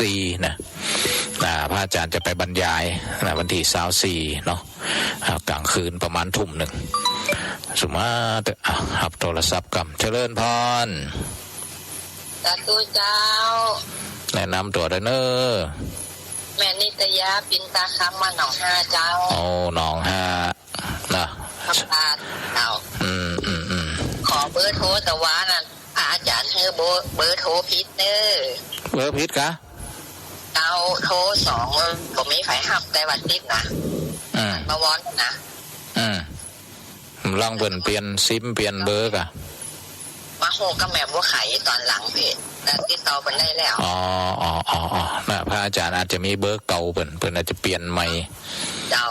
24นะพระอาจารย์จะไปบรรยายนะวันที่24เนาะกลางคืนประมาณทุ่มหนึ่งสมมาหับโทรศัพท์กับเจริญพรสาธุเจ้าแนะนำตัวได้เนอแม่นิตยาปินตาคำมาหนองห้าเจ้าโอ้หนองห้านะครับเจ้าขอเบอร์โทรแต่ว่านั่นอาจารย์ให้เบอร์โทรพิษเนอเบอร์พิษกะเอาโทร2ผมไม่ไฟหับแต่วันติดนะมาวอนนะลองเปลี่ยนซิมเปลี่ยนเบอร์กะมาโหกับแม่บัวไข่ตอนหลังเพจแต่ติดต่อกันได้แล้วอ๋อนะพระอาจารย์อาจจะมีเบอร์เก่าเพิ่นอาจจะเปลี่ยนใหม่เจ้า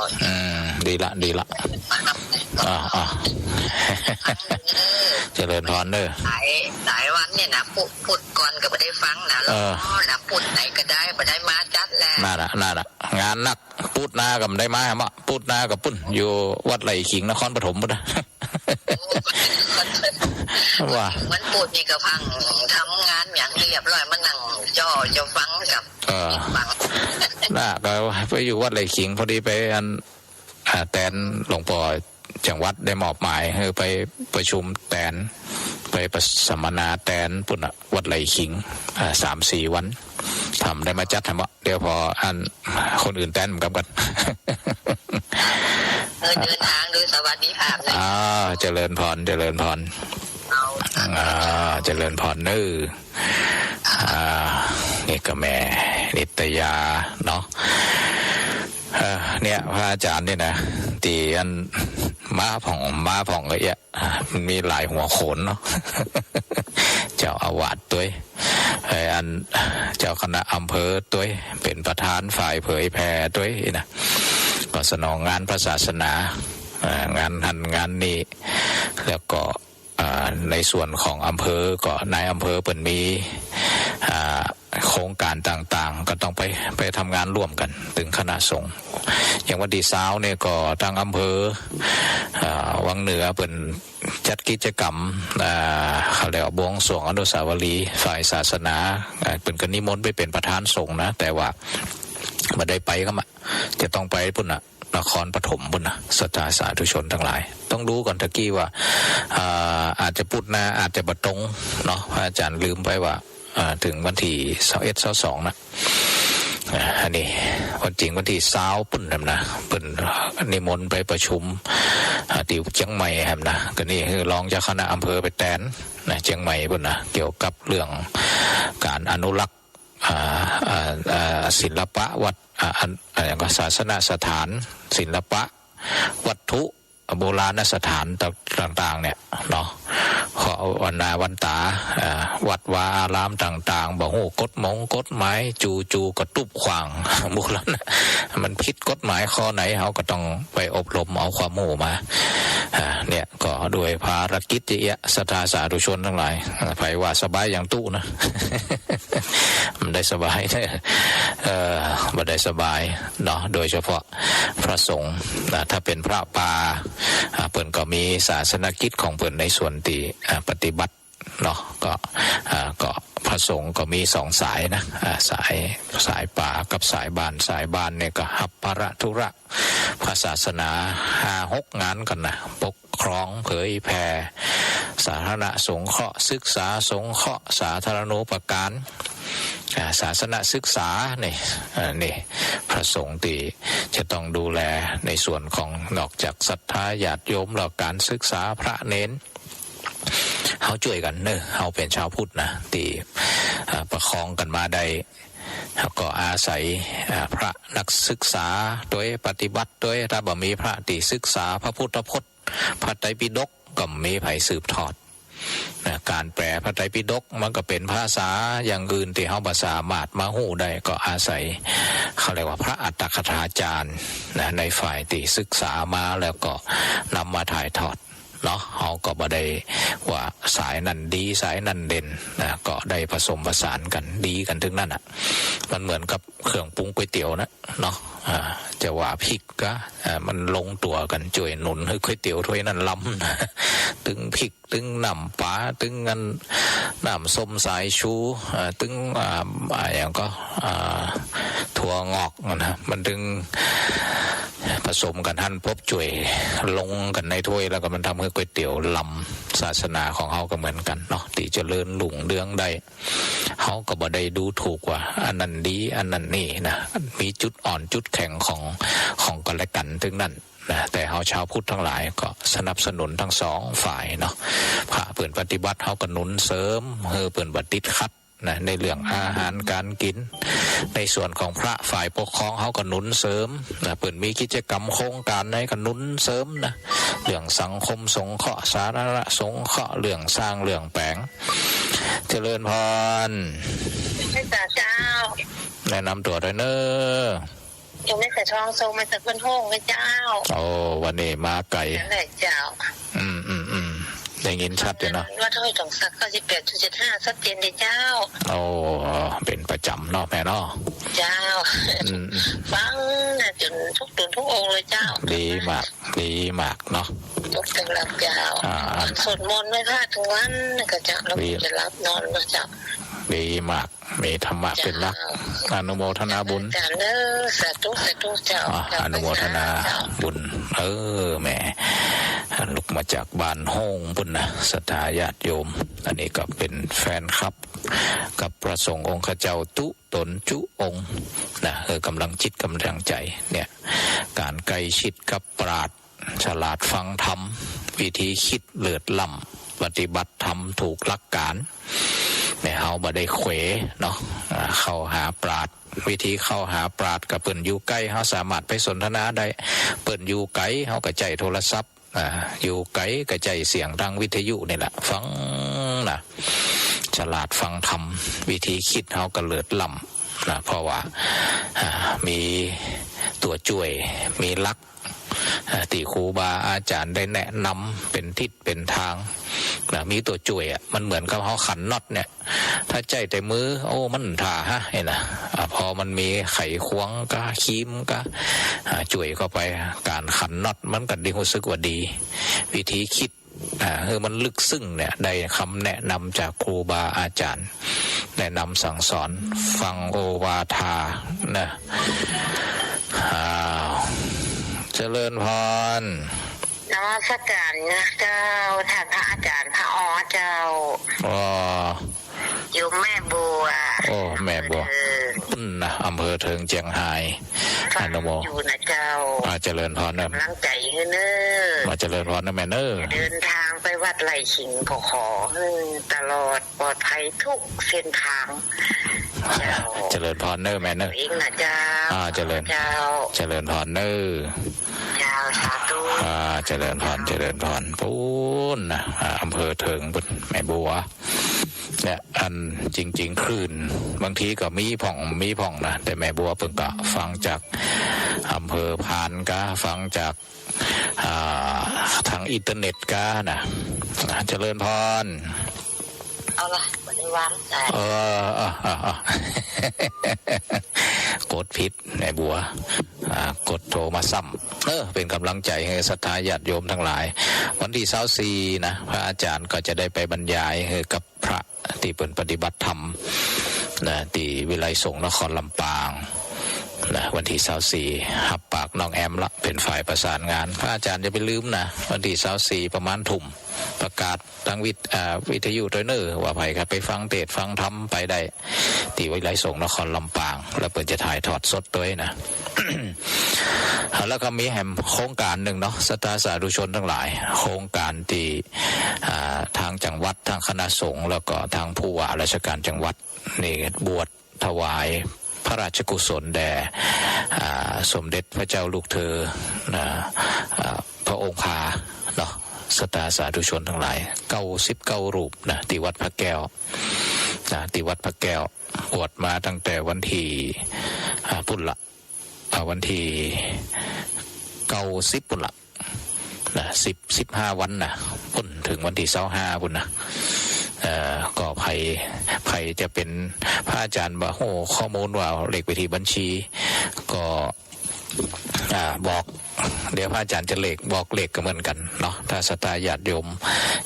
ดีละเจริญพรเด้อหลายวันเนี่ยนะพูดก่อนก็ไม่ได้ฟังนะแล้วนะพูดไหนก็ได้ไม่ได้มาจัดแล้วน่าละงานนักพูดนากับได้มาฮะพูดนากับปุ้นอยู่วัดไหลขิงนครปฐมปุ๊นว่ามันพูดนี่ก็พังทำงานอย่างเรียบร้อยมันนั่งจะฟังกับฟังน่าก็ไปอยู่วัดไหลขิงพอดีไปแตนหลวงพ่อจังหวัดได้มอบหมายให้ไปประชุมแตนไปสัมมนาแตนปุ่นวัดไหลขิง3-4 วันทำได้มาจัดทำเดี๋ยวพอคนอื่นแตนเหมือนกันเดินทางโดยสวัสดิภาพเลยเจริญพรเจริญพรเนื้อนี่ก็แม่นิตยาเนาะเนี่ยพระอาจารย์เนี่ยนะตีม้าผ่องอะไรอ่ะมันมีหลายหัวโขนเนาะเจ้าอาวาสตัวเจ้าคณะอำเภอตัวเป็นประธานฝ่ายเผยแผ่ตัวนะก็สนองงานพระศาสนางานนี้แล้วก็ในส่วนของอำเภอก็นายอำเภอเปิดมีโครงการต่างๆก็ต้องไปทำงานร่วมกันถึงคณะสงฆ์อย่างวันที่20เนี่ยก็ทางอำเภอวังเหนือเป็นจัดกิจกรรมเขาเรียกว่าบวงสรวงอนุสาวรีย์ฝ่ายศาสนาเป็นกันนิมนต์ไปเป็นประธานสงฆ์นะแต่ว่าไม่ได้ไปก็จะต้องไปพุ่นนครปฐมพุ่นศรัทธาสาธุชนทั้งหลายต้องรู้ก่อนตะกี้ว่าอาจจะพูดนะอาจจะบตรงเนาะพระอาจารย์ลืมไปว่าถึงวันที่21-22นะอันนี้วันจริงวันที่20ปุ่นนะปุ่นนิมนต์ไปประชุมที่เชียงใหม่ครับนะก็นี่คือรองเจ้าคณะอำเภอไปแตนนะเชียงใหม่ปุ่นนะเกี่ยวกับเรื่องการอนุรักษ์ศิลปะวัดอย่างศาสนสถานศิลปะวัตถุโบราณสถานต่างๆเนี่ยเนาะขอวันตาวัดวาอารามต่างๆบอกโอ้กฎหมายจูกระตุบขวางบุคลนมันผิดกฎหมายข้อไหนเขาก็ต้องไปอบรมเอาความโม่มาเนี่ยก็ด้วยภารกิจเยอะศรัทธาสาธุชนทั้งหลายไผว่าสบายอย่างตู้นะมันได้สบายมันได้สบายเนาะโดยเฉพาะพระสงฆ์ถ้าเป็นพระป่าเปิ่นก็มีศาสนกิจของเปิ่นในส่วนที่ปฏิบัติเนาะก็พระสงฆ์ก็มี2 สายนะสายป่ากับสายบ้านเนี่ยก็หับภระธุระพระศาสนา5-6 งานกันนะปกครองเผยแผ่สาธารณสงเคราะห์ศึกษาสงเคราะห์สาธารณูปการศาสนศึกษานี่พระสงฆ์ที่จะต้องดูแลในส่วนของนอกจากศรัทธาญาติโยมแล้วการศึกษาพระเน้นเขาช่วยกันเขาเป็นชาวพุทธนะที่ประคองกันมาได้แล้วก็อาศัยพระนักศึกษาโดยปฏิบัติโดยถ้าบ่มีพระที่ศึกษาพระพุทธพจน์พระไตรปิฎกก็มีไผสืบทอดการแปลพระไตรปิฎกมันก็เป็นภาษาอย่างอื่นที่เฮาบ่สามารถมาฮู้ได้ก็อาศัยเขาเรียกว่าพระอัตถกถาจารย์ในฝ่ายที่ศึกษามาแล้วก็นำมาถ่ายทอด เนาะเขาก็บ่ได้ว่าสายนั่นดีสายนั่นเด่นนะก็ได้ผสมผสานกันดีกันถึงนั่นอ่ะมันเหมือนกับเครื่องปรุงก๋วยเตี๋ยวนะเนาะจะว่าพริกก็มันลงตัวกันจ่วยหนุนให้ก๋วยเตี๋ยวถ้วยนั้นล้ำนะตึงพริกตึงน้ำปลาตึงกันน้ำส้มสายชูตึงอย่างก็ถั่วงอกนะมันตึงผสมกันหั่นพบจ่วยลงกันในถ้วยแล้วก็มันทำให้ก๋วยเตี๋ยวล้ำศาสนาของเขาก็เหมือนกันเนาะที่เจริญรุ่งเรืองได้เขาก็บ่ได้ดูถูกว่าอันนั้นดีอันนั้นนี่นะมีจุดอ่อนจุดแข็งของกันและกันถึงนั่นนะแต่เขาชาวพุทธทั้งหลายก็สนับสนุนทั้งสองฝ่ายเนาะพระเปิ่นปฏิบัติเขาก็หนุนเสริมเปิ่นบัติดคัดนะในเรื่องอาหารการกินในส่วนของพระฝ่ายปกครองเขาก็หนุนเสริมนะเปิ่นมีกิจกรรมโครงการไหนก็หนุนเสริมนะเรื่องสังคมสงเคราะห์สาธารณสงเคราะห์เรื่องสร้างเรื่องแปลงเจริญพรไม่จ่าเจ้าแนะนำตัวด้วยเนอะยังไม่ใส่ช่องทรงมาจากเพื่อนห้องเลยเจ้าโอ้วันนี้มาไก่นั่นแหละเจ้าได้ยินชัดเลยเนาะว่าถ้อยตรงสัก98.75ชัดเจนเลยเจ้าโอ้เป็นประจำเนาะแม่เนาะเจ้าฟังนะจนทุกตุนทุกองเลยเจ้าดีมากดีมากเนาะทุกจังหวัดเจ้าสวดมนต์ไม่พลาดทั้งวันก็จะเราจะรับนอนนะเจ้าดีมากมีธรรมะเป็นหลักอนุโมทนาบุญสาธุสาธุเจ้าอนุโมทนาบุญแม่ลุกมาจากบ้านห้องบุญนะศรัทธาญาติโยมอันนี้ก็เป็นแฟนคลับกับพระสงฆ์องค์ข้าเจ้าตุตนจุองค์นะกำลังจิตกำลังใจเนี่ยการใกล้ชิดกับปราชญ์ฉลาดฟังธรรมวิธีคิดเลิศล้ำปฏิบัติธรรมถูกหลักการไม่เอาบ่ได้เขวเนาะเข้าหาปราชญ์วิธีเข้าหาปราชญ์กับเปิ่นอยู่ใกล้เขาสามารถไปสนทนาได้เปิ่นอยู่ไกลเขาก็ใจโทรศัพท์อยู่ไกลก็ใจเสียงทางวิทยุนี่แหละฟังนะฉลาดฟังธรรมวิธีคิดเขาก็เลิศล้ำนะเพราะว่ามีตัวช่วยมีลักที่ครูบาอาจารย์ได้แนะนำเป็นทิศเป็นทางนะมีตัวช่วยมันเหมือนกับเขาขันน็อตเนี่ยถ้าใจแต่มือโอ้มันถ่าเห็นนะพอมันมีไขควงก็คีมก็ช่วยเข้าไปการขันน็อตมันก็ดีรู้สึกว่าดีวิธีคิดมันลึกซึ้งเนี่ยได้คำแนะนำจากครูบาอาจารย์แนะนำสั่งสอนฟังโอวาทานะเจริญพรนมัสการนะเจ้าท่านพระอาจารย์พระอ๋อเจ้าอยู่แม่บัวโอ้แม่บัวนะอำเภอเทิงเจียงไฮ้อนุโมอยู่นะเจ้าเจริญพรนะกำลังใจให้เนอเจริญพรนะแม่เนอเดินทางไปวัดไร่ขิงขอตลอดปลอดภัยทุกเส้นทางเจริญพรเนอแม่เนอเองนะเจ้าเจริญพรเนอเจ้าสาธุเจริญพรปูนนะอำเภอเทิงบุญแม่บัวเนี่ยอันจริงๆคลื่นบางทีก็มีผ่องนะแต่แม่บัวเพิ่งก็ฟังจากอำเภอพานก็ฟังจากทางอินเทอร์เน็ตก็นะเจริญพรเอาละวันนี้วางใจกดผิดแม่บัวกดโทรมาซ้ำเป็นกำลังใจให้ศรัทธาญาติโยมทั้งหลายวันที่24นะพระอาจารย์ก็จะได้ไปบรรยายให้กับพระที่เป็นปฏิบัติธรรมนะที่วิไลสงฆ์นครลำปางนะวันที่24หับปากน้องแอมละเป็นฝ่ายประสานงานพระอาจารย์จะไปลืมนะวันที่24ประมาณทุ่มประกาศทางวิทยุด้วยเนอว่าไปครับไปฟังเทศฟังธรรมไปได้ที่วิไลสงฆ์นครลำปางแล้วเปิดจะถ่ายทอดสดด้วยนะ แล้วก็มีแห่งโครงการหนึ่งเนาะศรัทธาสาธุชนทั้งหลายโครงการที่ทางจังหวัดทางคณะสงฆ์แล้วก็ทางผู้ว่าราชการจังหวัดนี่บวชถวายพระราชกุศลแด่สมเด็จพระเจ้าลูกเธอพระองค์พาเนาะศรัทธาสาธุชนทั้งหลาย99รูปนะที่วัดพระแก้วที่วัดพระแก้วบวชมาตั้งแต่วันที่ปุ่นละวันที่90ปุ่นละ นะ15 วันนะพุ่นถึงวันที่25พุ่นนะก็ใครจะเป็นพระอาจารย์ว่าโอ้ข้อมูลว่าเลขบัญชีก็บอกเดี๋ยวพระอาจารย์จะบอกเลขก็เหมือนกันเนาะถ้าศรัทธาญาติโยม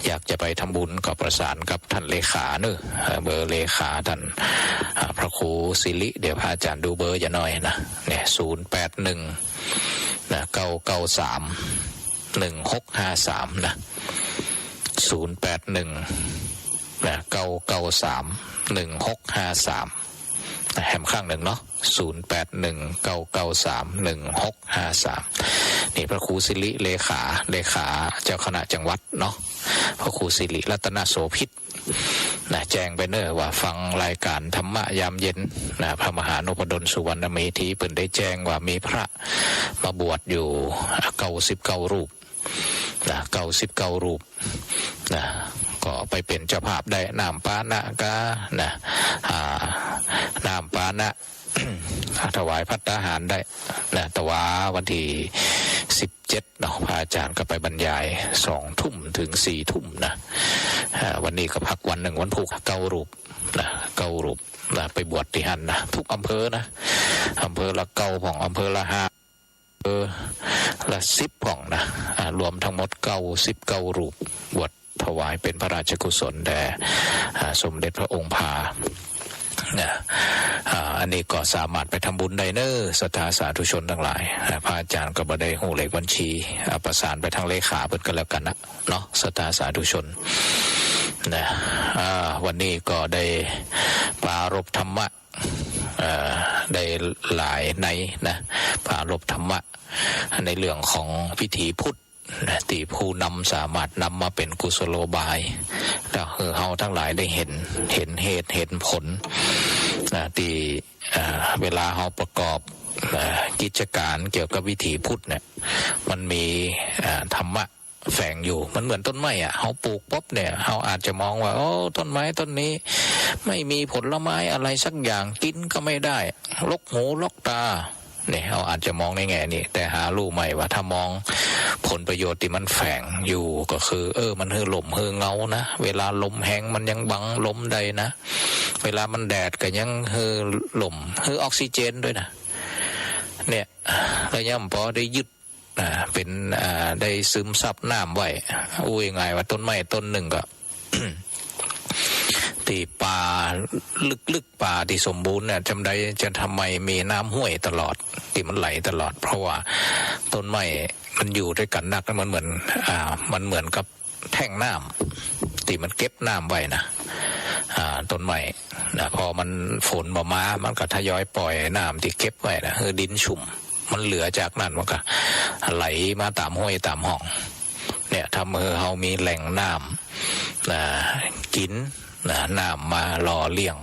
อยากจะไปทำบุญก็ประสานกับท่านเลขาเนอะเบอร์เลขาท่านพระครูศิริเดี๋ยวพระอาจารย์ดูเบอร์จะหน่อยนะเนี่ย081นะ993 1653นะ081นะ993 1653แหมข้างหนึ่งเนาะ0819931653นี่พระครูศิริเลขาเจ้าคณะจังหวัดเนาะพระครูศิริรัตนโสภิตนะแจ้งไปเนอะว่าฟังรายการธรรมะยามเย็นนะพระมหานพดลสุวรรณเมธีเพิ่นได้แจ้งว่ามีพระมาบวชอยู่99 รูปนะ99 รูปนะก็ไปเป็นเจ้าภาพได้น้ำปานะกานะน้ำปานะ ถวายภัตตาหารได้นะแต่ว่าวันที่17เนาะพระอาจารย์ก็ไปบรรยาย2 ทุ่มถึง4 ทุ่มนะวันนี้ก็พักวันหนึ่งวันพุธ9 รูปนะ9 รูปนะไปบวชที่หันนะทุกอำเภอนะอำเภอละ9ของอำเภอละ5ละ10ของนะรวมทั้งหมด99 รูปบวชถวายเป็นพระราชกุศลแด่สมเด็จพระองค์พาอันนี้ก็สามารถไปทำบุญได้เนอะศรัทธาสาธุชนทั้งหลายพระอาจารย์ก็บ่ได้หูเลขบัญชีประสานไปทางเลขาเพิ่นกันแล้วกันนะเนาะศรัทธาสาธุชนนะวันนี้ก็ได้ปรารภธรรมะได้หลายในนะปรารภธรรมะในเรื่องของพิธีพุทธที่ผู้นำสามารถนำมาเป็นกุศโลบายแล้วเฮาทั้งหลายได้เห็นเหตุเห็นผลที่เวลาเฮาประกอบกิจการเกี่ยวกับวิถีพุทธเนี่ยมันมีธรรมะแฝงอยู่มันเหมือนต้นไม้เฮาปลูกปุ๊บเนี่ยเฮาอาจจะมองว่าโอ้ต้นไม้ต้นนี้ไม่มีผลไม้อะไรสักอย่างกินก็ไม่ได้ลกหูลกตาเนี่ยเราอาจจะมองในแง่นี้แต่หารู้ไหมว่าถ้ามองผลประโยชน์ที่มันแฝงอยู่ก็คือมันฮือลมฮือเงานะเวลาลมแห้งมันยังบังลมใดนะเวลามันแดดก็ยังฮือลมฮือออกซิเจนด้วยนะเนี่ยระยะพอได้ยึดเป็นได้ซึมซับน้ำไว้อุ้ยไงว่าต้นไม้ต้นหนึ่งก็ ที่ป่าลึกป่าที่สมบูรณ์เนี่ยจำได้จะทำไมมีน้ำห้วยตลอดที่มันไหลตลอดเพราะว่าต้นไม้มันอยู่ด้วยกันนักมันเหมือนกับแท่งน้ำที่มันเก็บน้ำไว้นะต้นไม้นะพอมันฝนมามันก็ทยอยปล่อยน้ำที่เก็บไว้นะดินชุ่มมันเหลือจากนั้นมันก็ไหลมาตามห้วยตามห้องเนี่ยทำให้เรามีแหล่งน้ำกินน้ำมาหล่อเลี้ยง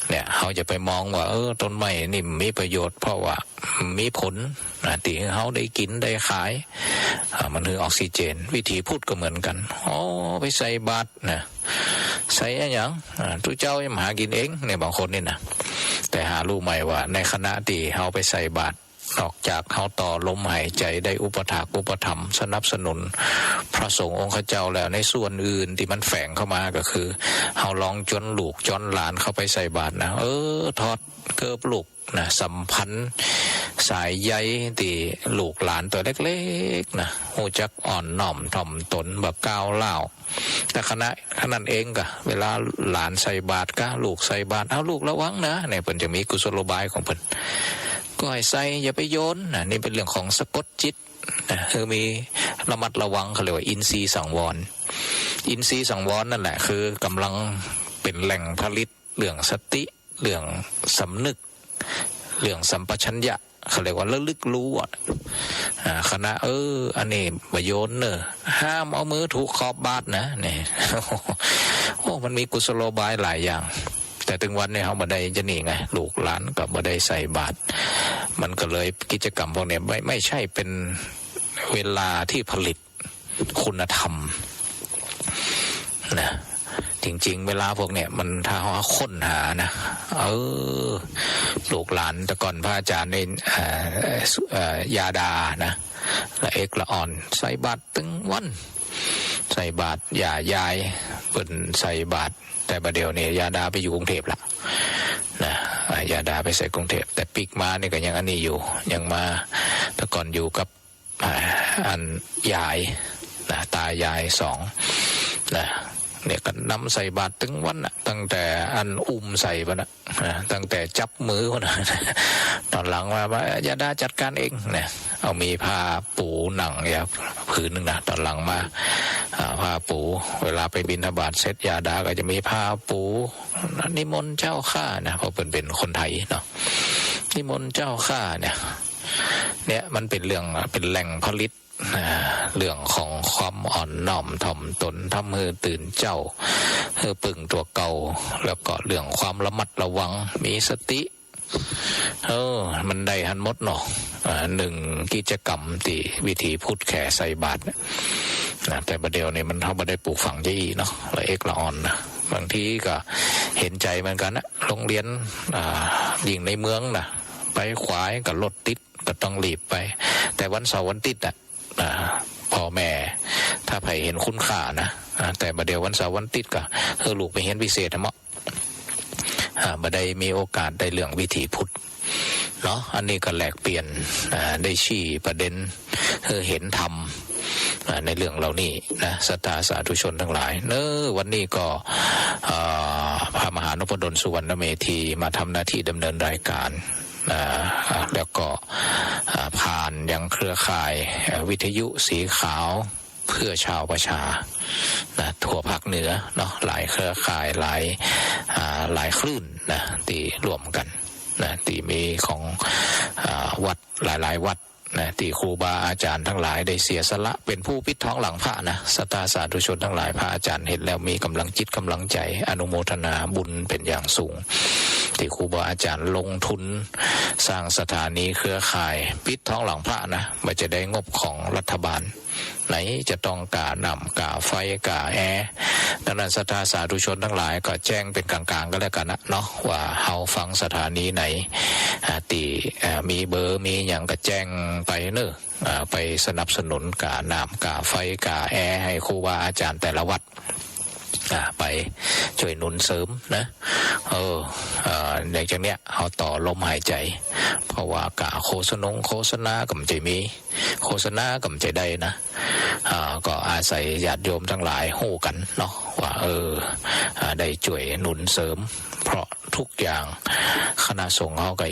เนี่ยเขาจะไปมองว่าต้นไม้นี่มีประโยชน์เพราะว่ามีผลที่เขาได้กินได้ขายมันคือออกซิเจนวิธีพูดก็เหมือนกันไปใส่บาตรนะใส่อะไรอย่างทุกเจ้ายังหากินเองเนี่ยบางคนนี่นะแต่หารู้ไหมว่าในคณะที่เขาไปใส่บาตรนอกจากเขาต่อลมหายใจได้อุปถากอุปถัมภ์สนับสนุนพระสงฆ์องค์เจ้าแล้วในส่วนอื่นที่มันแฝงเข้ามาก็คือเขาลองจนลูกจนหลานเข้าไปใส่บาตรนะทอดเกิบลูกนะสัมพันธ์สายใยที่ลูกหลานตัวเล็กๆนะหูจักอ่อนน้อมถ่อมตนแบบก้าวเล่าแต่ขณะเองก็เวลาหลานใส่บาตรก็ลูกใส่บาตรลูกระวังนะเนี่ยเพิ่นจะมีกุศโลบายของเพิ่นก็ให้ใส่อย่าไปโยนนี่เป็นเรื่องของสะกดจิตคือมีระมัดระวังเขาเรียกว่าอินทรีย์สังวรอินทรีย์สังวรนั่นแหละคือกำลังเป็นแหล่งผลิตเรื่องสติเรื่องสำนึกเรื่องสัมปชัญญะเขาเรียกว่าระลึกรู้คณะอันนี้ประโยชน์เนอะห้ามเอามือถูกขอบบาตรนะเนี่ยมันมีกุศโลบายหลายอย่างแต่ถึงวันนี้เขาบ่ได้จะหนีไงลูกหลานกับบ่ได้ใส่บาตรมันก็เลยกิจกรรมพวกนี้ไม่ใช่เป็นเวลาที่ผลิตคุณธรรมนะ จริงๆเวลาพวกเนี่ยมันถ้าเราค้นหานะลูกหลานแต่ก่อนพระอาจารย์ในยาดานะละเอกละอ่อนใส่บาตรตึงวันใส่บาตรยายเปิ่นใส่บาตรแต่ประเดี๋ยวเนี่ยยาดาไปอยู่กรุงเทพละนะยาดาไปใส่กรุงเทพแต่ปีกมาเนี่ยก็ยังอันนี้อยู่ยังมาแต่ก่อนอยู่กับอันยายนะตายายสองนะเนี่ยก็นำใส่บาตรตึงวันนะตั้งแต่อันใส่ปะนะตั้งแต่จับมือนะตอนหลังว่ายาดาจัดการเองเนี่ยเอามีผ้าปูหนังเนี่ยผืนหนึ่งนะตอนหลังมาผ้าปูเวลาไปบิณฑบาตเสร็จยาดาก็จะมีผ้าปูนิมนต์เจ้าข้านะเพราะเป็นคนไทยเนาะนิมนต์เจ้าข้าเนี่ยมันเป็นเรื่องเป็นแหล่งผลิตเรื่องของความอ่อนน้อมถ่อมตนทำให้ตื่นเจ้าให้ปึ่งตัวเก่าแล้วก็เรื่องความระมัดระวังมีสติมันได้หันหมดเนาะหนึ่งกิจกรรมที่วิธีพูดแข่ใส่บาตรนะแต่ประเดี๋ยวนี้มันเท่าไม่ได้ปลูกฝังยี่เนาะละเอกละอ่อนนะบางทีก็เห็นใจเหมือนกันนะโรงเรียนยิ่งในเมืองนะไปขวายกับรถติดก็ต้องรีบไปแต่วันเสาร์วันติดพ่อแม่ถ้าใครเห็นคุณค่านะแต่ประเดี๋ยววันเสาร์วันติดก็ลูกไปเห็นพิเศษนะเมาะบ่ได้มีโอกาสได้เรื่องวิถีพุทธเนาะอันนี้ก็แหลกเปลี่ยนได้ชี้ประเด็นเห็นธรรมในเรื่องเหล่านี้นะศรัทธาสาธุชนทั้งหลายวันนี้ก็พระมหานพดลสุวรรณเมธีมาทำหน้าที่ดำเนินรายการแล้วก็ผ่านยังเครือข่ายวิทยุสีขาวเพื่อชาวประชาทั่วภาคเหนือเนาะหลายเครือข่ายหลายคลื่นนะที่รวมกันนะที่มีของวัดหลายวัดนะที่ครูบาอาจารย์ทั้งหลายได้เสียสละเป็นผู้ปิดท้องหลังพระนะศรัทธาสาธุชนทั้งหลายพระอาจารย์เห็นแล้วมีกำลังจิตกำลังใจอนุโมทนาบุญเป็นอย่างสูงที่ครูบาอาจารย์ลงทุนสร้างสถานีเครือข่ายปิดท้องหลังพระนะไม่จะได้งบของรัฐบาลไหนจะต้องกาน้ำกาไฟกาแอร์ดังนั้นศรัทธาสาธุชนทั้งหลายก็แจ้งเป็นกลางๆก็แล้วกันนะเนาะว่าเฮาฟังสถานีไหนตีมีเบอร์มีอย่างก็แจ้งไปเนอะไปสนับสนุนกาน้ำกาไฟกาแอร์ให้ครูบาอาจารย์แต่ละวัดไปช่วยหนุนเสริมนะอย่างจากเนี้ยเอาต่อลมหายใจเพราะว่ากะโฆษณาก็ไม่ใจมีโฆษณาก็ไม่ใจได้นะก็อาศัยญาติโยมทั้งหลายหู้กันเนาะว่าได้ช่วยหนุนเสริมเพราะทุกอย่างคณะสงฆ์เขาก็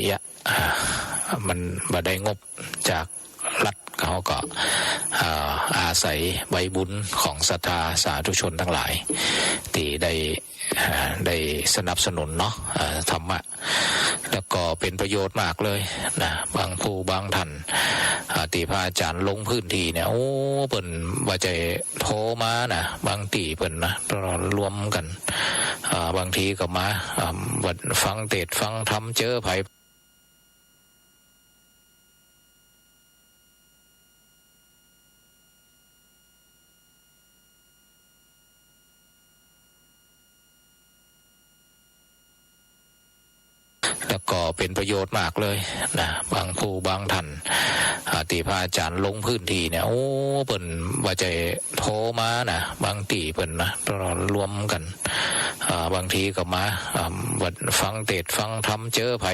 มันบ่ได้งบจากรัฐเขาก็อาศัยใบบุญของศรัทธาสาธุชนทั้งหลายที่ได้สนับสนุนเนาะธรรมะแล้วก็เป็นประโยชน์มากเลยนะบางผู้บางท่านที่พระอาจารย์ลงพื้นที่เนี่ยเปิ่นว่าจะโทรมานะบางตีเปิ่นนะรวมกันบางทีก็มาฟังเทศน์ฟังธรรมเจอไผแล้วก็เป็นประโยชน์มากเลยนะบางผู้บางท่านที่พระอาจารย์ลงพื้นที่เนี่ยเปิ่นว่าจะโทรมานะบางตีเปิ่นนะรวมกันบางทีก็มาฟังเทศน์ฟังธรรมเจอไผ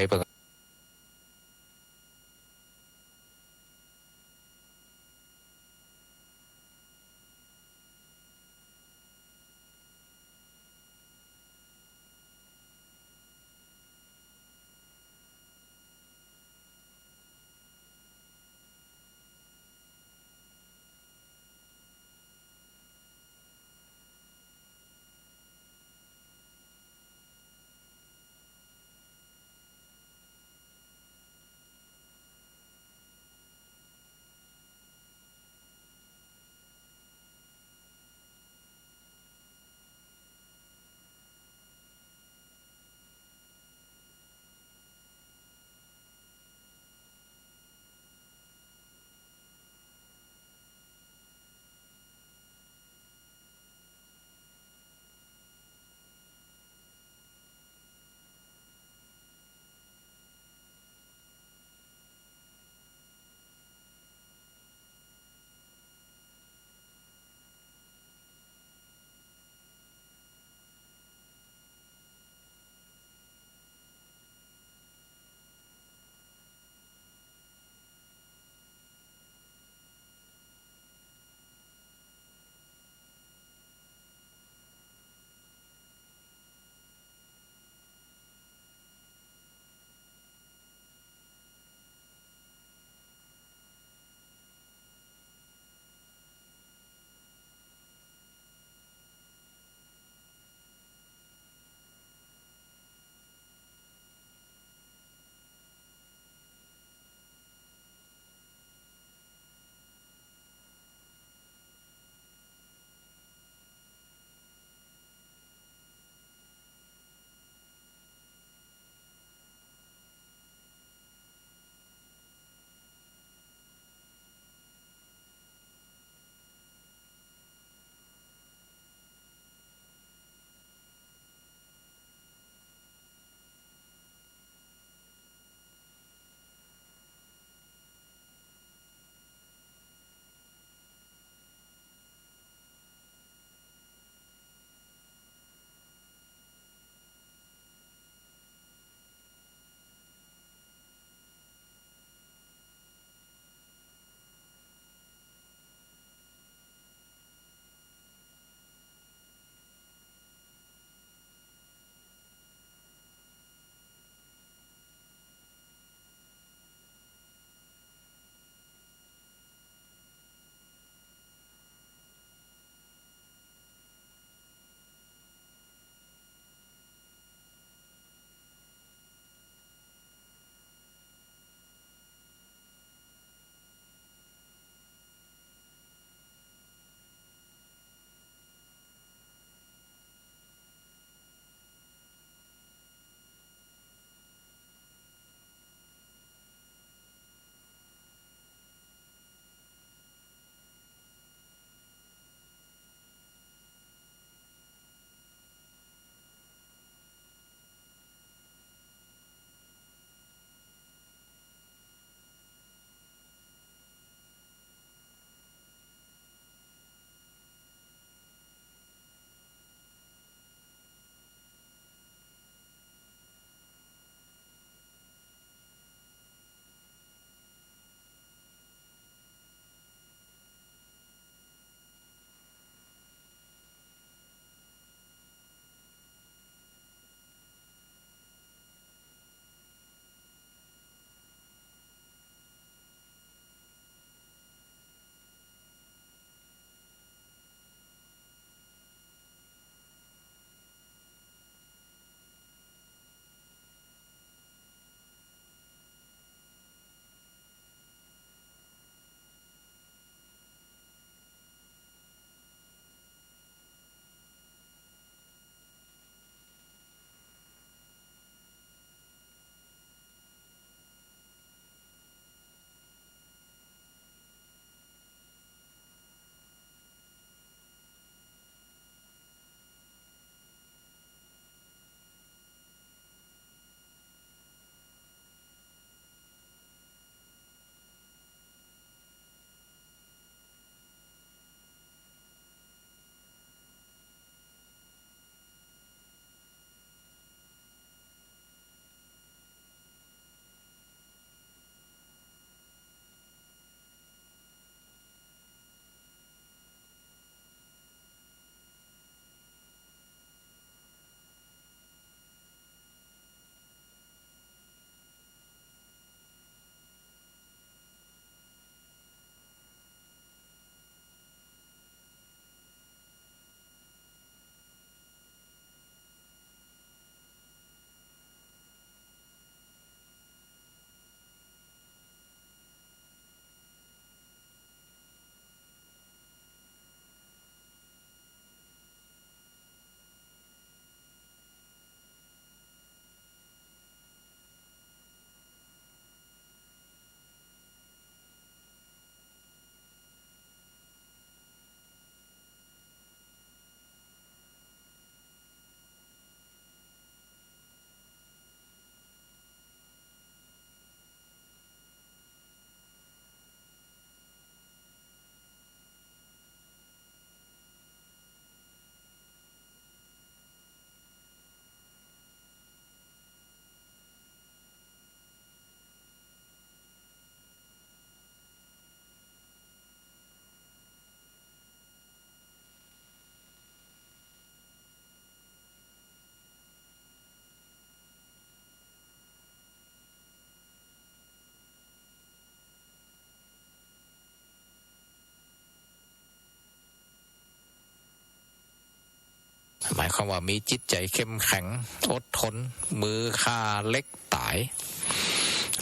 หมายความว่ามีจิตใจเข้มแข็งอดทนมือฆ่าเล็กตาย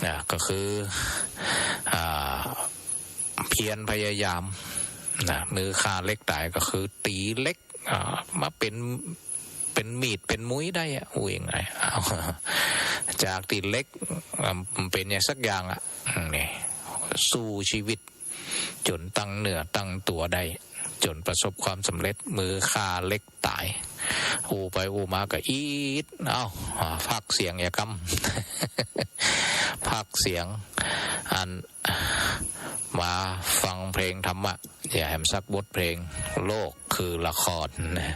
นะก็คือเพียรพยายามนะมือฆ่าเล็กตายก็คือตีเล็กมาเป็นมีดเป็นมุ้ยได้อะยังไงจากตีเล็กเป็นอย่างสักอย่างอ่ะนี่สู้ชีวิตจนตั้งเนื้อตั้งตัวได้จนประสบความสำเร็จมือฆ่าเล็กตายอูไปอูมาก็อีดพักเสียงอย่ากำพักเสียงอันมาฟังเพลงธรรมะอย่าแหมสักบทเพลงโลกคือละครนะ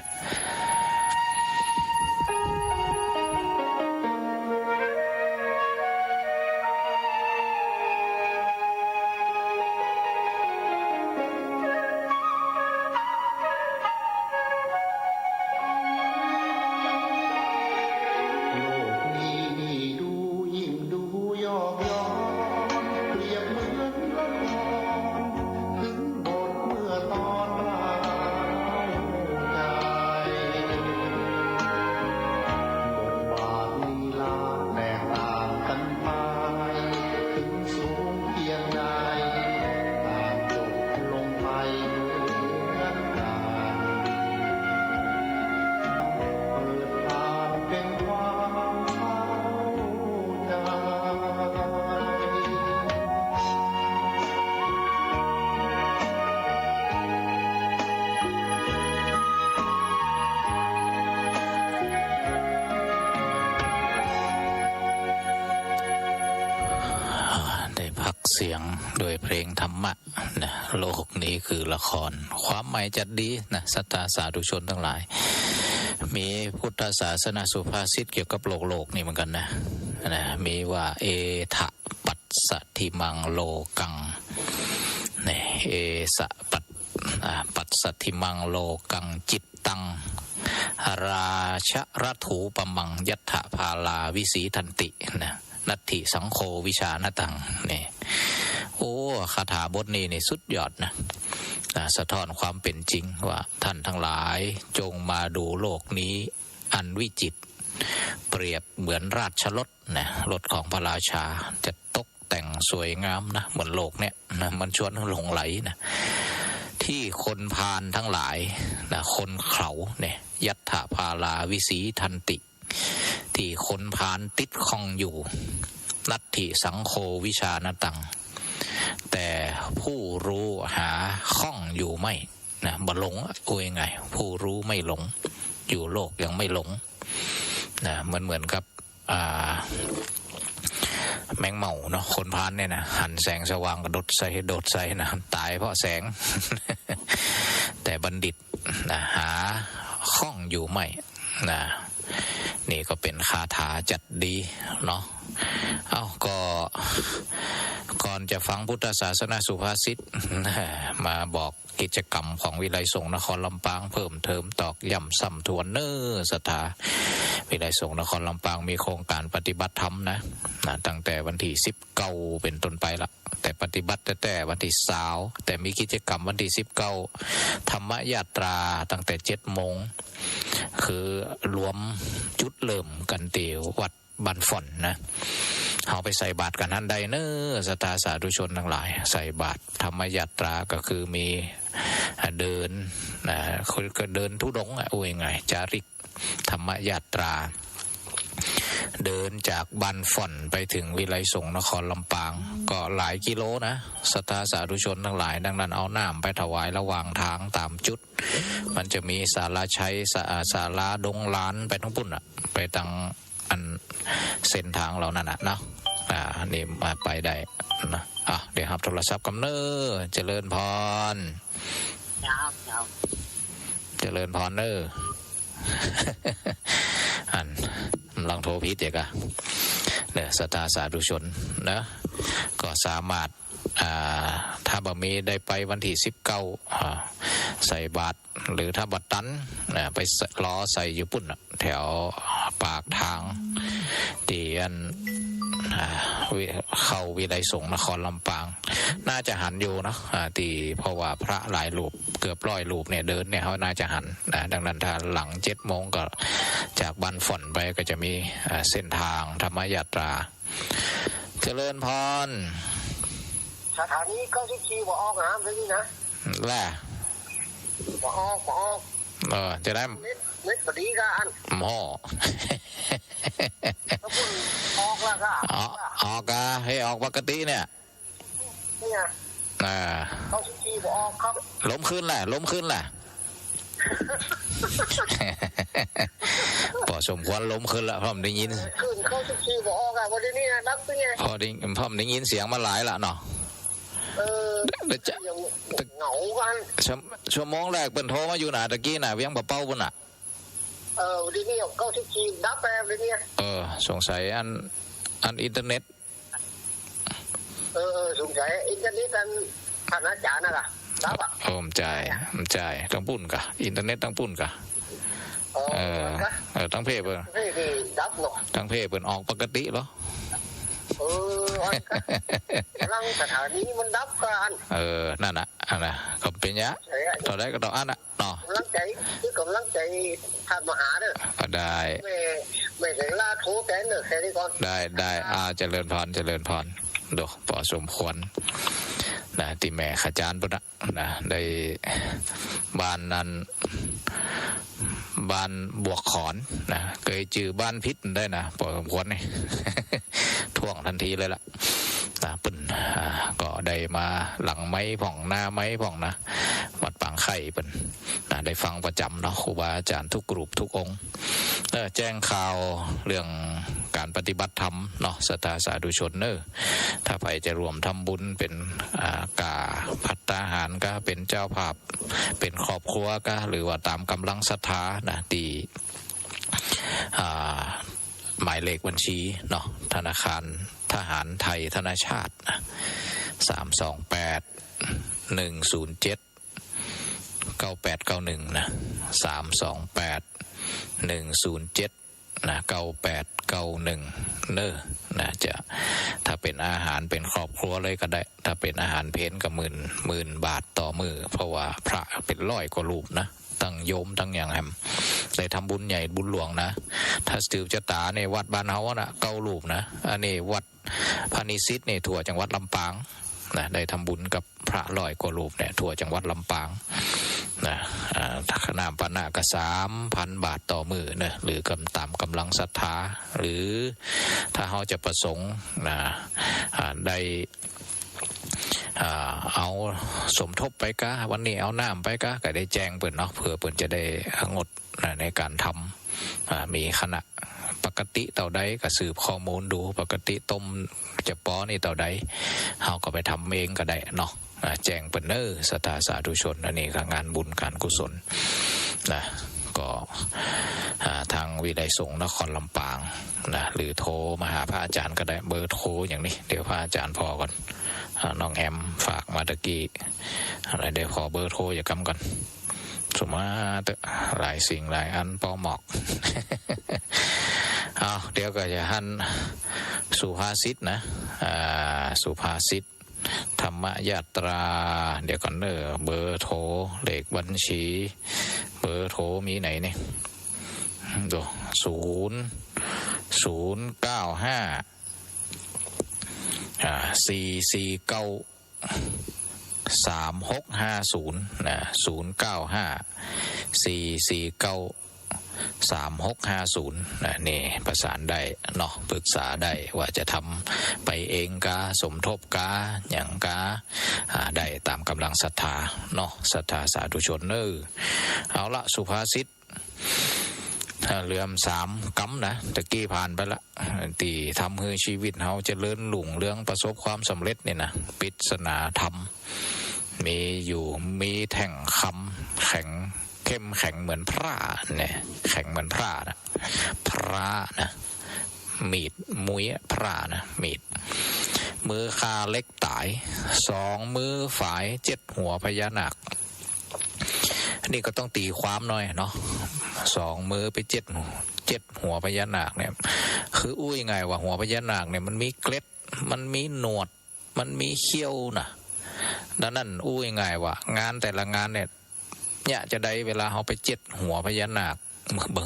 เสียงโดยเพลงธรรมะนะโลกนี้คือละครความหมายจัดดีนะศรัทธาสาธุชนทั้งหลายมีพุทธศาสนาสุภาษิตเกี่ยวกับโลกนี่เหมือนกันนะมีว่าเอทะปัสสะทิมังโลกังเนี่ยเอสะปัสสะทิมังโลกังจิตตังราชรัถูปมังยัตถภาลาวิสีทันตินะนัตถิสังโฆวิชานตังนี่โอ้คาถาบทนี้นี่สุดยอดนะสะท้อนความเป็นจริงว่าท่านทั้งหลายจงมาดูโลกนี้อันวิจิตรเปรียบเหมือนราชรถนะรถของพระราชาจะตกแต่งสวยงามนะเหมือนโลกเนี่ยนะมันชวนหลงไหลนะที่คนพาลทั้งหลายนะคนเขาเนี่ยยัตถภาลาวิสีทันติที่คนพาลติดข้องอยู่นัตถิสังโฆวิชานตังแต่ผู้รู้หาข้องอยู่ไม่นะบ่หลงกูยังไงผู้รู้ไม่หลงอยู่โลกยังไม่หลงนะเหมือนกับแมงเม่าเนาะคนพาลเนี่ยนะหันแสงสว่างกระโดดใส่นะตายเพราะแสง แต่บัณฑิตนะหาข้องอยู่ไม่นะนี่ก็เป็นคาถาจัดดีเนาะก็ก่อนจะฟังพุทธศาสนาสุภาษิตมาบอกกิจกรรมของวิไลสงฆ์นครลำปางเพิ่มเติมตอกย้ำซ้ำทวนศรัทธาวิไลสงฆ์นครลำปางมีโครงการปฏิบัติธรรมนะตั้งแต่วันที่19เป็นต้นไปละแต่ปฏิบัติแต่วันที่20แต่มีกิจกรรมวันที่19ธรรมยาตราตั้งแต่ 7 โมงคือรวมจุดเริ่มกันเตียววัดบันฝนนะเอาไปใส่บาตรกันนั้นใดศรัทธาสาธุชนทั้งหลายใส่บาตรธรรมยาตราก็คือมีเดินคือก็เดินทุดงค์ยังไงจาริกธรรมยาตราเดินจากบันฝนไปถึงวิไลสงฆ์นครลำปางก็หลายกิโลนะศรัทธาสาธุชนทั้งหลายดังนั้นเอาน้ำไปถวายระหว่างทางตามจุดมันจะมีศาลาชัยศาลาดงล้านไปทั้งปุ่นไปตั้งอันเส้นทางเรานั่นเนาะนี่มาไปได้นะเดี๋ยวรับโทรศัพท์กำเนิดเจริญพรเจริญพรอันลองโทรผิดเด็กเนี่ยศรัทธาสาธุชนนะก็สามารถถ้าบ่มีได้ไปวันที่19ใส่บาตรหรือถ้าบัดตันไปล้อใส่อยู่ปุ่นแถวปากทางที่อัน เข้าวิไลสงฆ์นครลำปางน่าจะหันอยู่เนาะตีเพราะว่าพระหลายรูปเกือบ100 รูปเนี่ยเดินเนี่ยเขาน่าจะหันนะดังนั้นถ้าหลัง7 โมงก็จากบ้านฝนไปก็จะมีเส้นทางธรรมยาตราเจริญพรสถานี94บ่ออกน้ำเลยนี่นะแหละบ่ออกจะได้เม็ดพอดีกันหม้อออกแล้วก็ออกอะให้ออกปกติเนี่ย94บ่ออกครับล้มขึ้นแหละพอสมควรล้มขึ้นแล้วพ่อมได้ยินขึ้น94บ่ออกอะวันนี้นะนักเป็นไงพ่อได้ยินเสียงมาหลายละเนาะจะเหงากันชั่วโมงแรกเปิ่นโทรมาอยู่น่ะตะกี้น่ะเวียงบ่เป้าพุ่นน่ะวันนี้94ดับแปลวันนี้สงสัยอันอินเทอร์เน็ตสงสัยอินเทอร์เน็ตอันท่านอาจารย์น่ะล่ะดับอ่ะผมจ่ายต้องปุ่นกะอินเทอร์เน็ตต้องปุ่นกะตั้งเพย์เปิ้นดับเนาะตั้งเพย์เปิ้นออกปกติเหรอลังสถานีมันดับกันนั่นน่ะก็เป็นยะต่อได้ก็ต่ออันน่ะเนาะกำลังใจท่านมหาเด้อก็ได้ไม่ถึงลาโทรแต่เด้อแค่นี้ก่อนได้เจริญพรดูพอสมควรนะที่แม่ขจารย์พุ่นนะได้บ้านนั้นบ้านบวกขอนนะเคยจื่อบ้านพิษได้นะพอสมควรนี่ท่วงทันทีเลยล่ะนะเปิ้นก็ได้มาหลังไม้ผ่องหน้าไม้ผ่องนะวัดปางไข่เปิ้นนะได้ฟังประจำเนาะครูบาอาจารย์ทุกกลุ่มทุกองค์แจ้งข่าวเรื่องการปฏิบัติธรรมเนาะศรัทธาสาธุชนถ้าใครจะรวมทำบุญเป็นกาภัตตาหารก็เป็นเจ้าภาพเป็นครอบครัวก็หรือว่าตามกำลังศรัทธานะตีหมายเลขบัญชีเนาะธนาคารทหารไทยธนาชาติ328-107-9891นะ328-107นะ9891นะจะถ้าเป็นอาหารเป็นครอบครัวเลยก็ได้ถ้าเป็นอาหารเพนก็หมื่นบาทต่อมือเพราะว่าพระเป็น100 กว่ารูปนะตั้งโยมตั้งอย่างแฮมได้ทำบุญใหญ่บุญหลวงนะถ้าสืบชะตาในวัดบ้านเฮานะ9 รูปนะอันนี้วัดพานิสิตในทั่วจังหวัดลำปางนะได้ทำบุญกับพระ100 กว่ารูปเนี่ยทั่วจังหวัดลำปางนะขนาดปณะก็ 3,000 บาทต่อมือนะหรือกำตามกำลังศรัทธาหรือถ้าเขาจะประสงค์นะได้เอาสมทบไปกะวันนี้เอาน้ำไปกะก็ได้แจ้งเปิ่นเนาะเพื่อเปิ่นจะได้งดในการทำมีคณะปกติเต่าใดก็สืบข้อมูลดูปกติต้มจะป้อนี่เต่าใดเขาก็ไปทำเองก็ได้เนาะแจ้งเปิ่นศรัทธาสาธุชนอันนี้ก็งานบุญการกุศลนะก็ทางวิไลสงฆ์นครลำปางนะหรือโทรมาหาพระอาจารย์ก็ได้เบอร์โทรอย่างนี้เดี๋ยวพระอาจารย์พอก่อนน้องแอมฝากมาตะกี้อะไรเดี๋ยวขอเบอร์โทรอย่ากำกันสมมาหลายสิ่งหลายอันปอหมอกเดี๋ยวก็จะหันสุภาษิตนะสุภาษิตธรรมยาตราเดี๋ยวก่อนเบอร์โทรเลขบัญชีเบอร์โทรมีไหนเนี่ยดู095-449-3650นะ095-449-3650นะนี่ประสานได้เนาะปรึกษาได้ว่าจะทำไปเองกาสมทบกาอย่างกาได้ตามกำลังศรัทธาเนาะศรัทธาสาธุชนเอาละสุภาษิตเลื่อม3 กำนะตะกี้ผ่านไปละที่ทำให้ชีวิตเขาเจริญรุ่งเรืองประสบความสำเร็จนี่นะปริศนาธรรมมีแท่งคำเข้มแข็งเหมือนพระเนี่ยแข็งเหมือนพระนะพระนะมีดมุ้ยพระนะมีดมือคาเล็กตาย2 มือฝ่าย7 หัวพญานาคนี่ก็ต้องตีความหน่อยเนาะ2 มือไป7 หัวพญานาคเนี่ยค คืออุ้ยไงว่าหัวพญานาคเนี่ยมันมีเกล็ดมันมีหนวดมันมีเขี้ยวนะดังนั้นอุ้ยไงว่างานแต่ละงานเนี่ยจะได้เวลาเขาไปเจ็ดหัวพญานาคบ่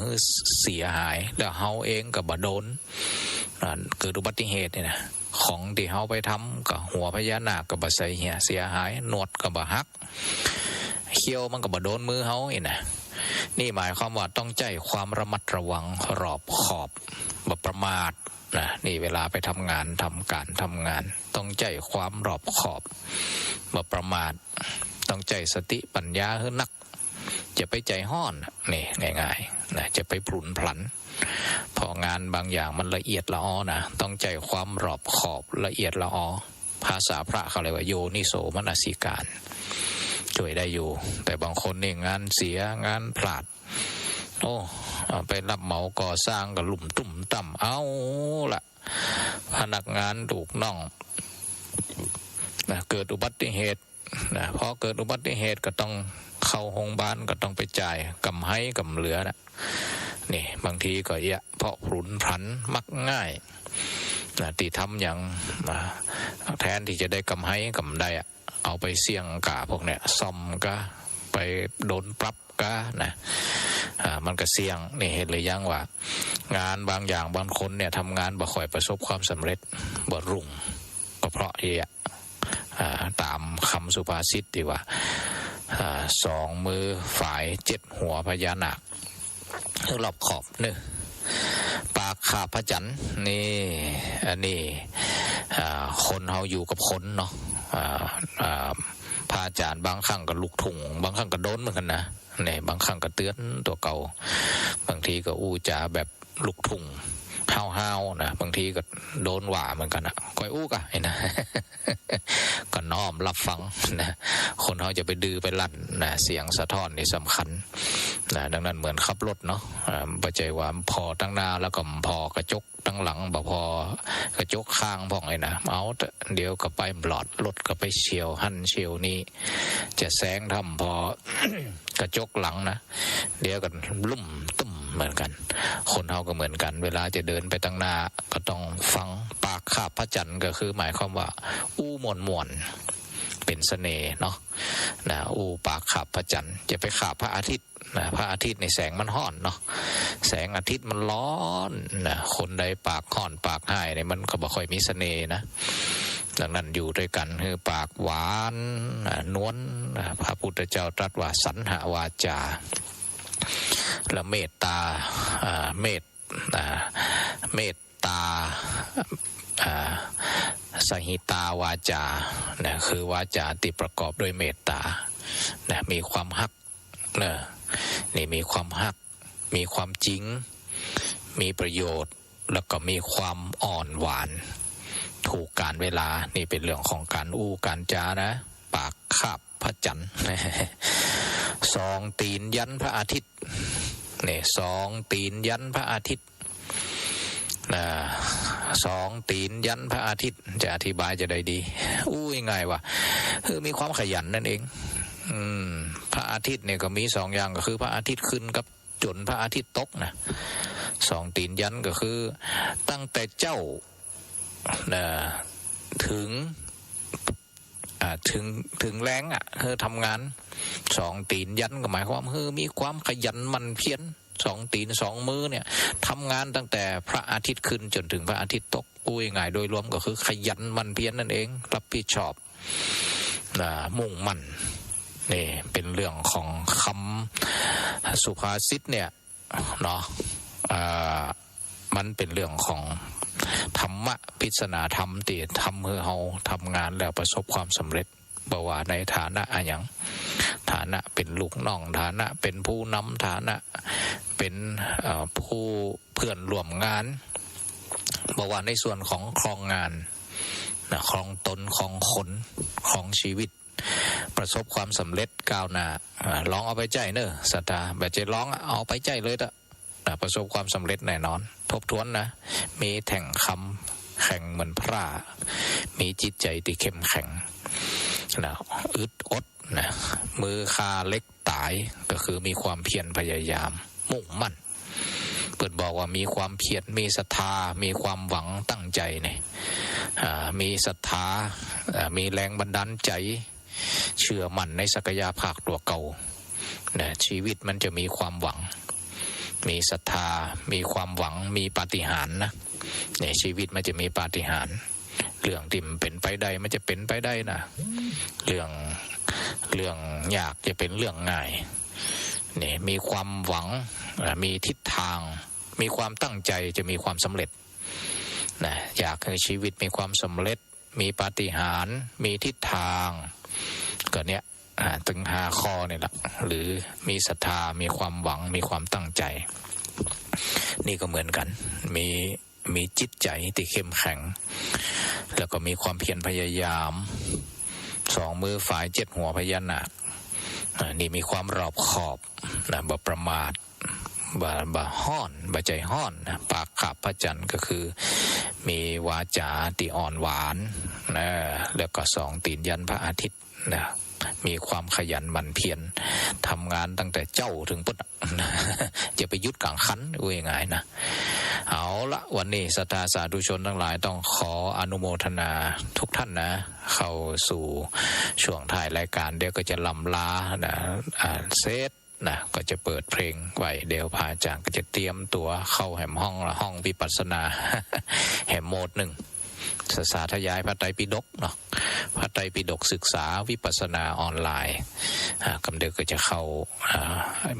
เสียหายแล้วเขาเองก็บ่โดนเกิดอุบัติเหตุเนี่ยนะของที่เขาไปทำกับหัวพญานาคก็บ่ใส่เสียหายหนวดก็บ่หักเขี้ยวมันก็บ่โดนมือเขาเองนะนี่หมายความว่าต้องใจความระมัดระวังรอบขอบบ่ประมาทนะนี่เวลาไปทำงานทำการทำงานต้องใจความรอบขอบบ่ประมาทต้องใจสติปัญญาให้นักจะไปใจห้อนนี่ง่ายๆนะจะไปพลุนพลันพองานบางอย่างมันละเอียดละออนะต้องใจความรอบขอบละเอียดละออภาษาพระเขาเรียกว่าโยนิโสมนสิการช่วยได้อยู่แต่บางคนนี่งานเสียงานพลาดโอ้ไปรับเหมาก่อสร้างกับหลุมตุ่มต่ำเอาละพนักงานถูกน้องนะเกิดอุบัติเหตุนะพอเกิดอุบัติเหตุก็ต้องเข้าโรงพยาบาลก็ต้องไปจ่ายกำให้กำเหลือนะนี่บางทีก็เพราะพลุนพลันมักง่ายนะที่ทำอย่างแทนที่จะได้กำให้กำได้เอาไปเสี่ยงกะพวกเนี้ยซ่อมก็ไปโดนปรับก็นะมันก็เสี่ยงนี่เห็นเลยยังว่างานบางอย่างบางคนเนี่ยทำงานบ่ค่อยประสบความสำเร็จบ่รุ่งก็เพราะที่ตามคำสุภาษิตที่ว่าสองมือฝ่ายเจ็ดหัวพญานาครอบขอบนึปากขาพระจันทร์นี่อันนี้คนเฮาอยู่กับคนเนาะพระอาจารย์บางครั้งก็ลุกถุงบางครั้งก็โดนเหมือนกันนะเนี่ยบางครั้งก็เตือนตัวเก่าบางทีก็อู้จาแบบลุกถุงห้าวๆนะบางทีก็โดนว่าเหมือนกันนะก้อยอู้กะไอ้นะ ก็น้อมรับฟังนะคนเขาจะไปดื้อไปลั่นนะเสียงสะท้อนนี่สำคัญนะดังนั้นเหมือนขับรถเนาะปัจจัยว่าพอตั้งหน้าแล้วก็พอกระจกตั้งหลังบ่พอกระจกข้างพ่องไอ้นะเอาเดี๋ยวก็ไปหลอดรถก็ไปเฉียวหันเฉียวนี้จะแซงทำพอ กระจกหลังนะเดี๋ยวกันลุ่มตุ้มเหมือนกันคนเฮาก็เหมือนกันเวลาจะเดินไปตั้งหน้าก็ต้องฟังปากคาบพระจันทร์ก็คือหมายความว่าอู้มวนเป็นเสน่ห์เนาะนะอู้ปากคาบพระจันทร์จะไปคาบพระอาทิตย์นะพระอาทิตย์ในแสงมันห้อนเนาะแสงอาทิตย์มันร้อนนะคนใดปากห้อนปากห้ายเนี่ยมันก็บ่ค่อยมีเสน่ห์นะดังนั้นอยู่ด้วยกันคือปากหวานนวลพระพุทธเจ้าตรัสว่าสันหวาจาและเมตตาเมตตาสหิตาวาจานะคือวาจาที่ประกอบด้วยเมตตานะมีความฮักนะนี่มีความฮักมีความจริงมีประโยชน์แล้วก็มีความอ่อนหวานถูกการเวลานี่เป็นเรื่องของการอู้การจานะปากคาบพระจันทร์สองตีนยันพระอาทิตย์นี่สองตีนยันพระอาทิตย์สองตีนยันพระอาทิตย์จะอธิบายจะได้ดีอู้ยังไงวะคือมีความขยันนั่นเองพระอาทิตย์เนี่ยก็มีสองอย่างก็คือพระอาทิตย์ขึ้นกับจนพระอาทิตย์ตกนะสองตีนยันก็คือตั้งแต่เจ้าถึงแรงทำงานสองตีนยันก็หมายความว่ามีความขยันมันเพียรสองตีนสองมือเนี่ยทำงานตั้งแต่พระอาทิตย์ขึ้นจนถึงพระอาทิตย์ตกอุ้ยง่ายโดยรวมก็คือขยันมันเพียรนั่นเองรับผิดชอบมุ่งมั่นนี่เป็นเรื่องของคำสุภาษิตเนี่ยเนาะมันเป็นเรื่องของธรรมะพิศนาธรรมที่ทำให้เราทำงานแล้วประสบความสำเร็จบ่ว่าในฐานะอย่างฐานะเป็นลูกน้องฐานะเป็นผู้นำฐานะเป็นผู้เพื่อนร่วมงานบ่ว่าในส่วนของครองงานครองตนครองคนครองชีวิตประสบความสำเร็จก้าวหน้าลองเอาไปใจเนอะศรัทธาแบบจะร้องเอาไปใจเลยประสบความสำเร็จแน่นอนทบทวนนะมีแข่งคำแข่งเหมือนพระมีจิตใจที่เข้มแข็งนะอึดอดนะมือคาเล็กตายก็คือมีความเพียรพยายามมุ่งมั่น เปิดบอกว่ามีความเพียรมีศรัทธามีความหวังตั้งใจเนี่ยมีศรัทธามีแรงบันดาลใจเชื่อมั่นในศักยภาพตัวเก่านะชีวิตมันจะมีความหวังมีศรัทธามีความหวังมีปาฏิหาริย์นะเนี่ยชีวิตมันจะมีปาฏิหาริย์เรื่องที่มันเป็นไปได้มันจะเป็นไปได้นะเรื่องยากจะเป็นเรื่องง่ายนี่มีความหวังมีทิศทางมีความตั้งใจจะมีความสำเร็จนะอยากให้ชีวิตมีความสำเร็จมีปาฏิหาริย์มีทิศทางก็เนี้ยถึง5 ข้อนี่แหละหรือมีศรัทธามีความหวังมีความตั้งใจนี่ก็เหมือนกันมีจิตใจที่เข้มแข็งแล้วก็มีความเพียรพยายาม2 มือฝ่าย7 หัวพญานาคนี่มีความรอบขอบนะบ่ประมาทบ่ห้อนบ่ใจห้อนนะปากขาบพระจันทร์ก็คือมีวาจาที่อ่อนหวานนะแล้วก็2 ตีนยันพระอาทิตย์นะมีความขยันหมั่นเพียรทำงานตั้งแต่เจ้าถึงปุ๊บจะไปยุดกลางคันง่ายๆนะเอาละวันนี้ศรัทธาสาธุชนทั้งหลายต้องขออนุโมทนาทุกท่านนะเข้าสู่ช่วงท้ายรายการเดี๋ยวก็จะลำลานะเซตนะก็จะเปิดเพลงไว้เดี๋ยวพระอาจารย์ก็จะเตรียมตัวเข้าแหมห้องวิปัสสนาแหมโหมด 1สาธยายพระไตรปิฎกเนาะพระไตรปิฎกศึกษาวิปัสสนาออนไลน์กำเดิดก็จะเข้า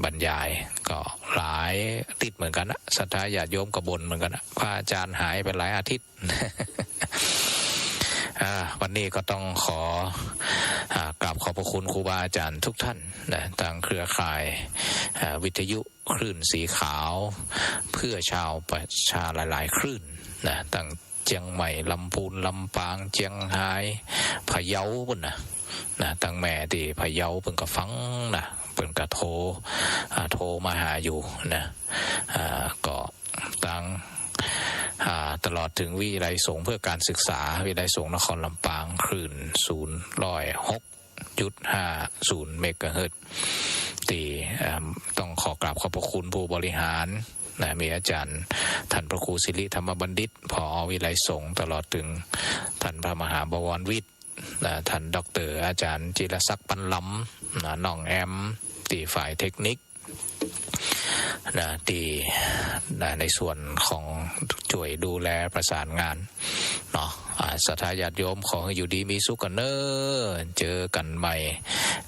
บรรยายก็หลายติดเหมือนกันนะศรัทธาญาติโยมกระบนเหมือนกันนะพระอาจารย์หายไปหลายอาทิตย์ วันนี้ก็ต้องขอกราบขอบพระคุณครูบาอาจารย์ทุกท่านนะทางเครือข่ายวิทยุคลื่นสีขาวเพื่อชาวประชาหลายๆคลื่นนะตั้งเชียงใหม่ลำพูนลำปางเชียงรายพะเยาปุ่นนะตั้งแม่ที่พะเยาเพิ่นก็ฟังนะเพิ่นก็โทรมาหาอยู่นะก็ตั้งตลอดถึงวิทยาลัยสงฆ์เพื่อการศึกษาวิทยาลัยสงฆ์นครลำปางคลื่น106.50 เมกะเฮิรตซ์ที่ต้องขอกราบขอบพระคุณผู้บริหารนะมีอาจารย์ท่านพระครูสิริธรรมบัณฑิตผอ.วิทยาลัยสงฆ์ตลอดถึงท่านพระมหาบวรวิทย์ท่านดร.อาจารย์จิรศักดิ์ปันล้ำน้องแอมที่ฝ่ายเทคนิคที่ในส่วนของช่วยดูแลประสานงานเนาะศรัทธาญาติโยมขอให้อยู่ดีมีสุขกันเนอะเจอกันใหม่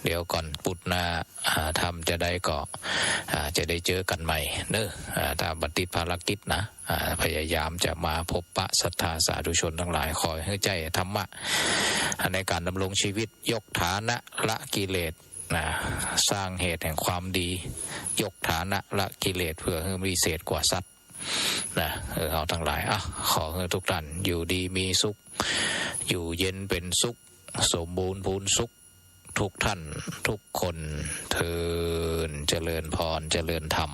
เดี๋ยวก่อนปุตนาทำจะได้ก็จะได้เจอกันใหม่เนอะถ้าบัติดภารกิจนะพยายามจะมาพบปะศรัทธาสาธุชนทั้งหลายคอยให้ใจธรรมะในการดำรงชีวิตยกฐานะละกิเลสสร้างเหตุแห่งความดียกฐานะละกิเลสเพื่อให้มีเศษกว่าสัตว์นะเอาทั้งหลายขอให้ทุกท่านอยู่ดีมีสุขอยู่เย็นเป็นสุขสมบูรณ์พูนสุขทุกท่านทุกคนเทินเจริญพรเจริญธรรม